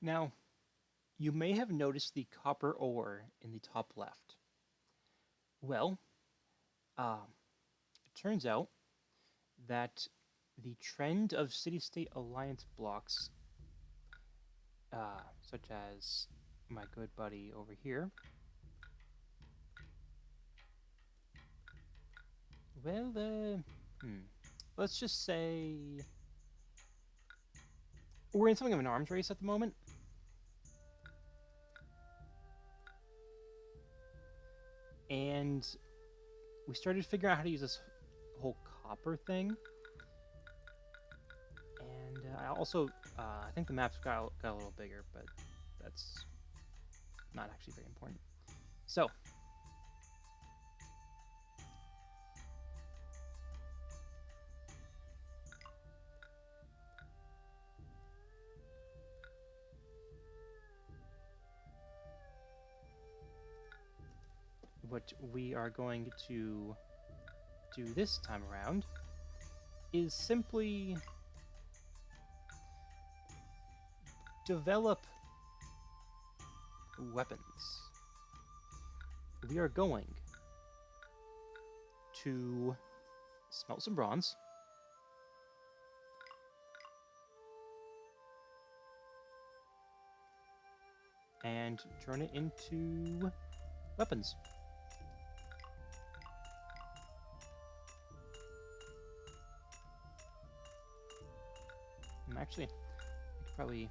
Now, you may have noticed the copper ore in the top left. Well, it turns out that the trend of city state alliance blocks, such as my good buddy over here, well, let's just say we're in something of an arms race at the moment. And we started figuring out how to use this whole copper thing. And I also, I think the maps got a little bigger, but that's not actually very important. So, what we are going to do this time around is simply develop weapons. We are going to smelt some bronze and turn it into weapons. Actually, I could probably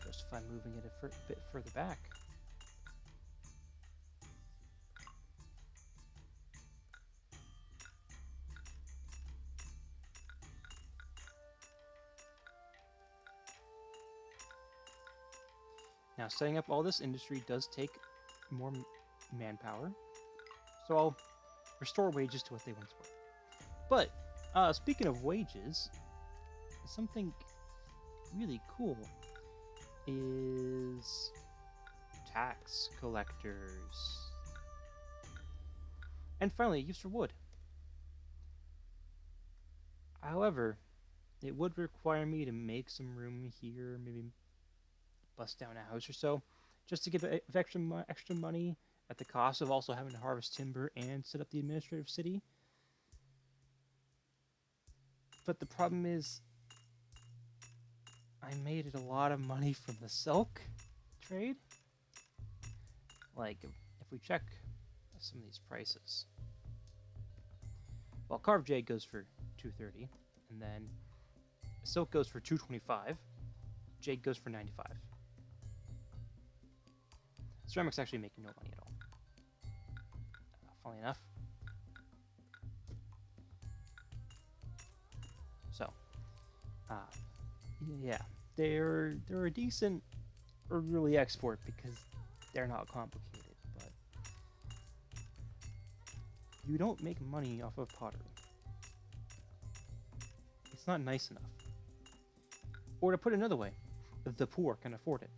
justify moving it a bit further back. Now, setting up all this industry does take more manpower, so I'll restore wages to what they once were. But speaking of wages, something really cool is tax collectors. And finally, use for wood. However, it would require me to make some room here, maybe bust down a house or so, just to give extra money at the cost of also having to harvest timber and set up the administrative city. But the problem is, I made it a lot of money from the silk trade. Like, if we check some of these prices, well, carved jade goes for 230, and then silk goes for 225, jade goes for 95. Ceramic's actually making no money at all. Funnily enough. So, uh, yeah, they're a decent early export because they're not complicated, but you don't make money off of pottery. It's not nice enough. Or to put it another way, the poor can afford it.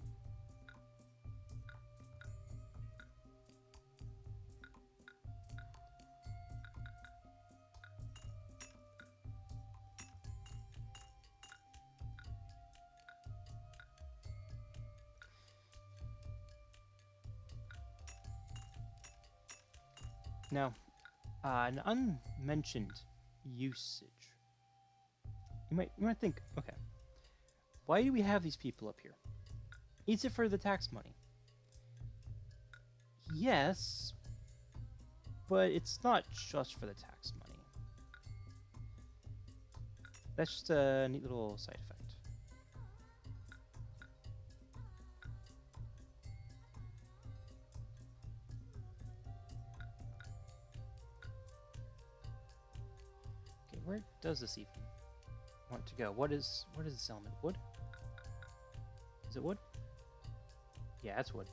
Now, an unmentioned usage. You might think, okay, why do we have these people up here? Is it for the tax money? Yes, but it's not just for the tax money. That's just a neat little side effect. Okay, where does this even want to go? What is this element? Wood? Is it wood? Yeah, it's wood.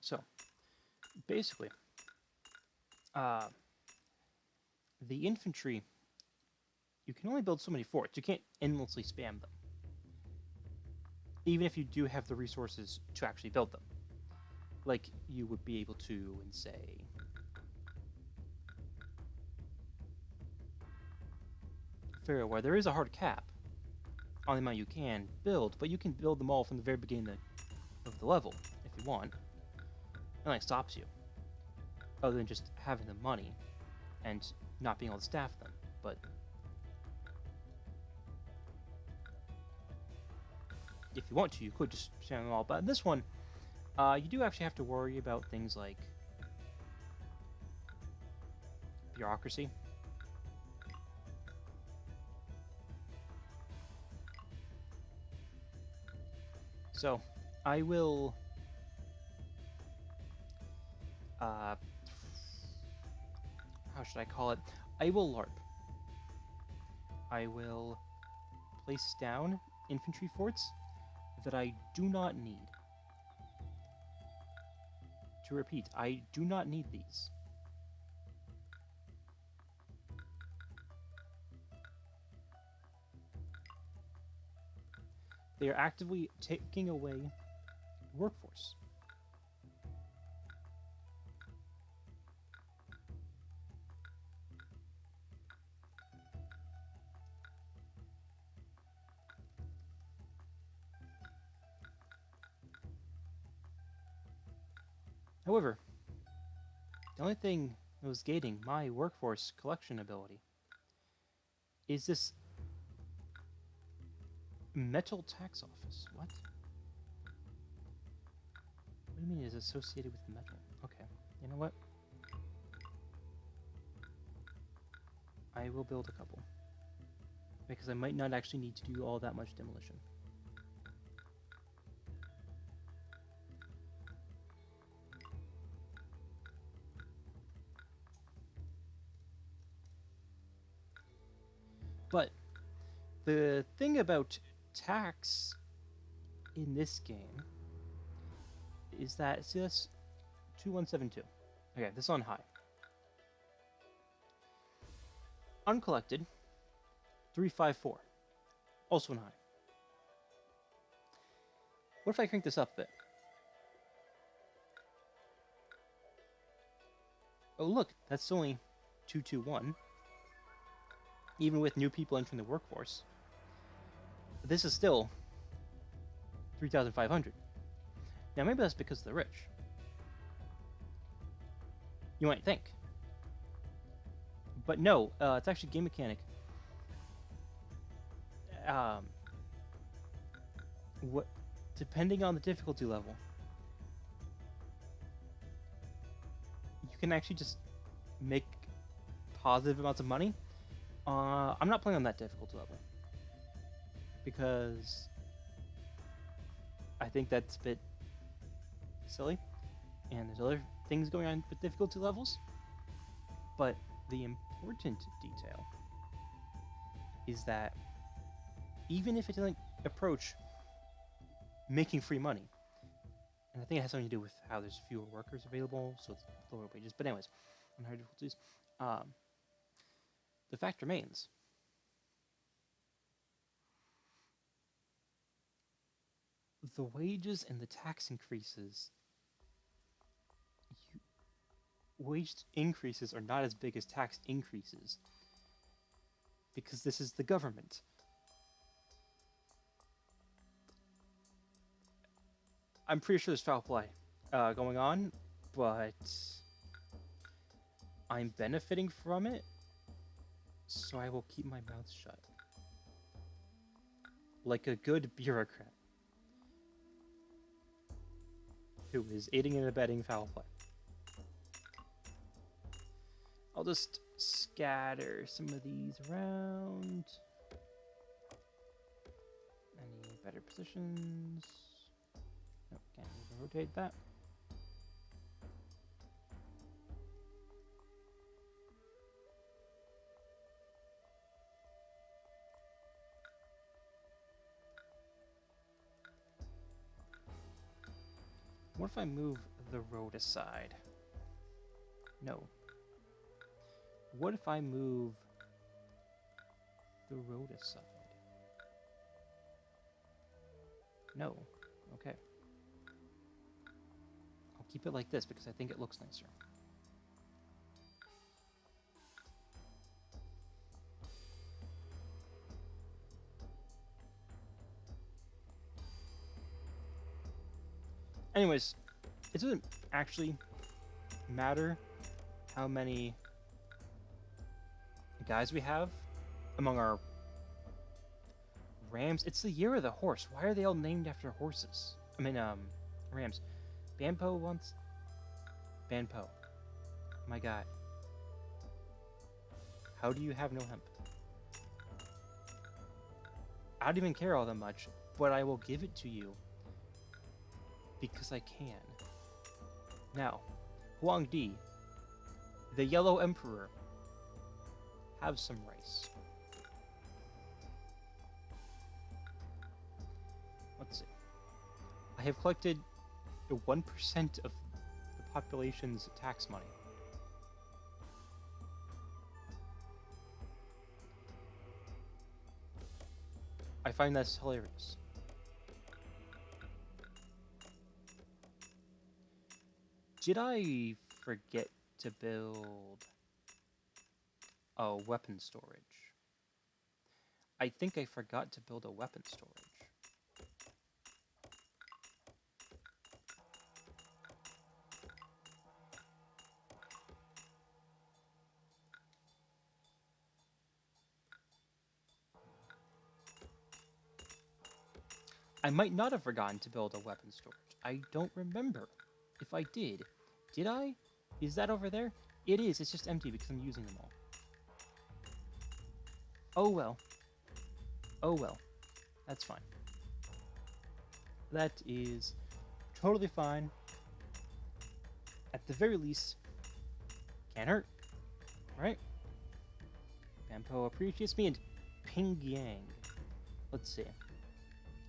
So, basically, uh, the infantry, you can only build so many forts. You can't endlessly spam them, even if you do have the resources to actually build them. Like you would be able to in, say, Pharaoh, where there is a hard cap on the amount you can build, but you can build them all from the very beginning of the level if you want. Nothing stops you, other than just having the money and not being able to staff them. But if you want to, you could just spam them all. But in this one, you do actually have to worry about things like bureaucracy. So I will how should I call it? I will LARP. I will place down infantry forts that I do not need. To repeat, I do not need these. They are actively taking away workforce. However, the only thing that was gating my workforce collection ability is this metal tax office. What? What do you mean it is associated with metal? Okay, you know what? I will build a couple. Because I might not actually need to do all that much demolition. But the thing about tax in this game is that, see, that's 2172. Okay, this is on high. Uncollected, 354. Also on high. What if I crank this up a bit? Oh, look, that's only 221. Even with new people entering the workforce. But this is still 3,500. Now, maybe that's because they're rich. You might think. But no, it's actually game mechanic. What, depending on the difficulty level, you can actually just make positive amounts of money. I'm not playing on that difficulty level because I think that's a bit silly, and there's other things going on with difficulty levels. But the important detail is that even if it doesn't approach making free money, and I think it has something to do with how there's fewer workers available, so it's lower wages. But anyways, on higher difficulties, the fact remains. The wages and the tax increases, wage increases are not as big as tax increases because this is the government. I'm pretty sure there's foul play going on, but I'm benefiting from it, so I will keep my mouth shut. Like a good bureaucrat who is aiding and abetting foul play. I'll just scatter some of these around. Any better positions? Nope, can't even rotate that. What if I move the road aside? No. What if I move the road aside? No. Okay. I'll keep it like this because I think it looks nicer. Anyways, it doesn't actually matter how many guys we have among our Rams. It's the year of the horse. Why are they all named after horses? I mean, Rams. Banpo wants... Banpo. My guy. How do you have no hemp? I don't even care all that much, but I will give it to you. Because I can. Now, Huang Di, the Yellow Emperor, have some rice. Let's see. I have collected 1% of the population's tax money. I find that's hilarious. Did I forget to build a weapon storage? I think I forgot to build a weapon storage. I might not have forgotten to build a weapon storage. I don't remember. If I did I? Is that over there? It is. It's just empty because I'm using them all. Oh well. Oh well. That's fine. That is totally fine. At the very least, can't hurt, right? Banpo appreciates me, and Pingyang. Let's see.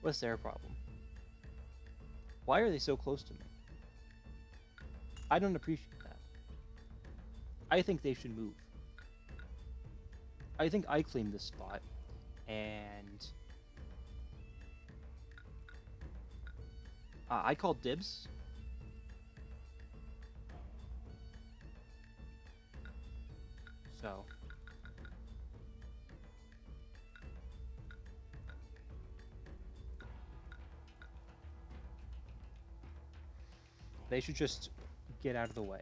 What's their problem? Why are they so close to me? I don't appreciate that. I think they should move. I think I claim this spot, and I call dibs. So they should just get out of the way.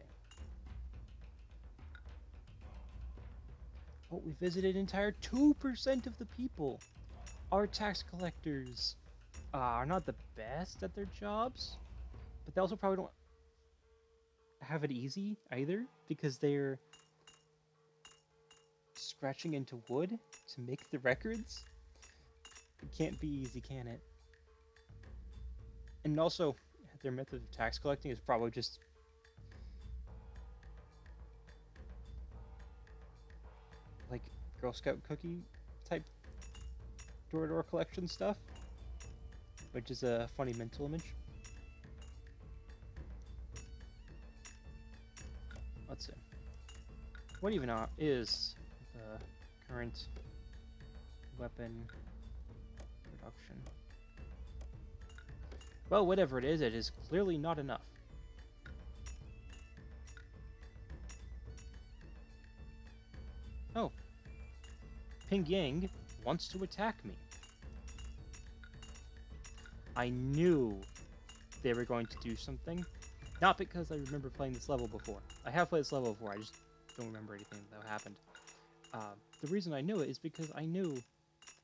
Oh, we visited an entire 2% of the people. Our tax collectors are not the best at their jobs, but they also probably don't have it easy either because they're scratching into wood to make the records. It can't be easy, can it? And also, their method of tax collecting is probably just like Girl Scout cookie type door-to-door collection stuff, which is a funny mental image. Let's see. What even is the current weapon production? Well, whatever it is clearly not enough. Oh. Pingyang wants to attack me. I knew they were going to do something. Not because I remember playing this level before. I have played this level before, I just don't remember anything that happened. The reason I knew it is because I knew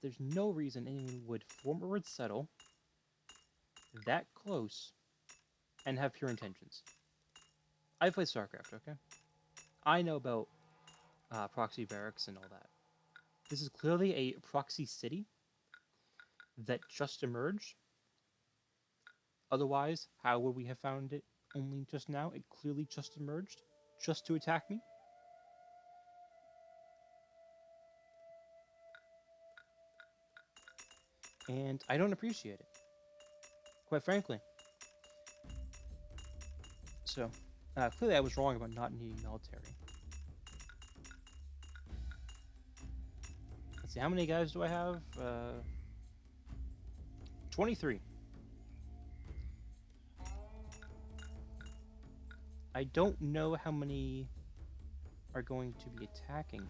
there's no reason anyone would forward settle that close and have pure intentions. I played StarCraft, okay? I know about proxy barracks and all that. This is clearly a proxy city that just emerged. Otherwise, how would we have found it only just now? It clearly just emerged, just to attack me. And I don't appreciate it, quite frankly. So, clearly I was wrong about not needing military. See, how many guys do I have? 23. I don't know how many are going to be attacking me,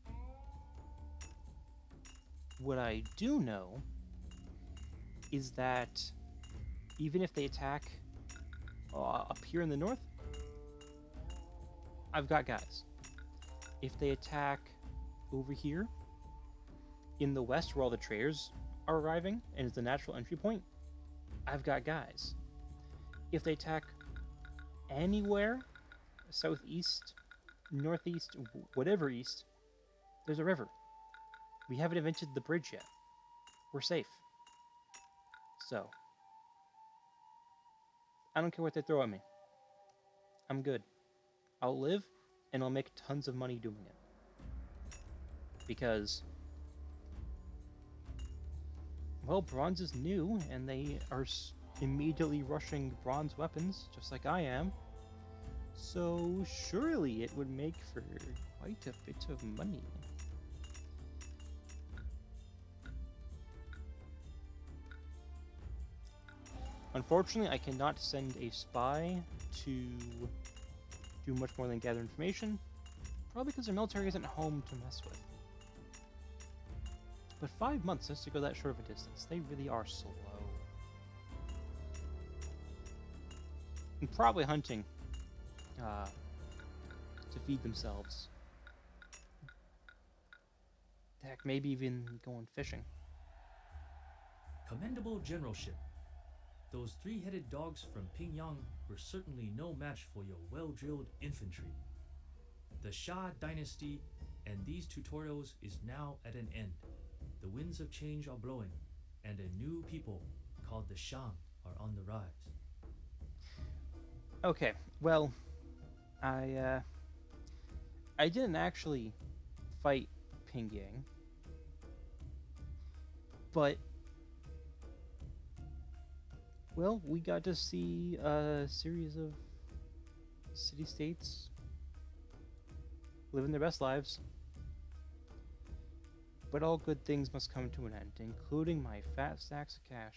though. What I do know is that even if they attack up here in the north, I've got guys. If they attack over here in the west, where all the traders are arriving and is the natural entry point, I've got guys. If they attack anywhere, southeast, northeast, whatever east, there's a river. We haven't invented the bridge yet. We're safe. So, I don't care what they throw at me. I'm good. I'll live, and I'll make tons of money doing it. Because, well, bronze is new, and they are immediately rushing bronze weapons, just like I am. So, surely it would make for quite a bit of money. Unfortunately, I cannot send a spy to do much more than gather information, probably because their military isn't home to mess with. But 5 months just to go that short of a distance, they really are slow. And probably hunting to feed themselves. Heck, maybe even going fishing. Commendable generalship. Those three-headed dogs from Pingyang were certainly no match for your well-drilled infantry. The Xia dynasty and these tutorials is now at an end. The winds of change are blowing, and a new people called the Shang are on the rise. Okay, well, I didn't actually fight Pingyang, but well, we got to see a series of city-states living their best lives. But all good things must come to an end, including my fat stacks of cash.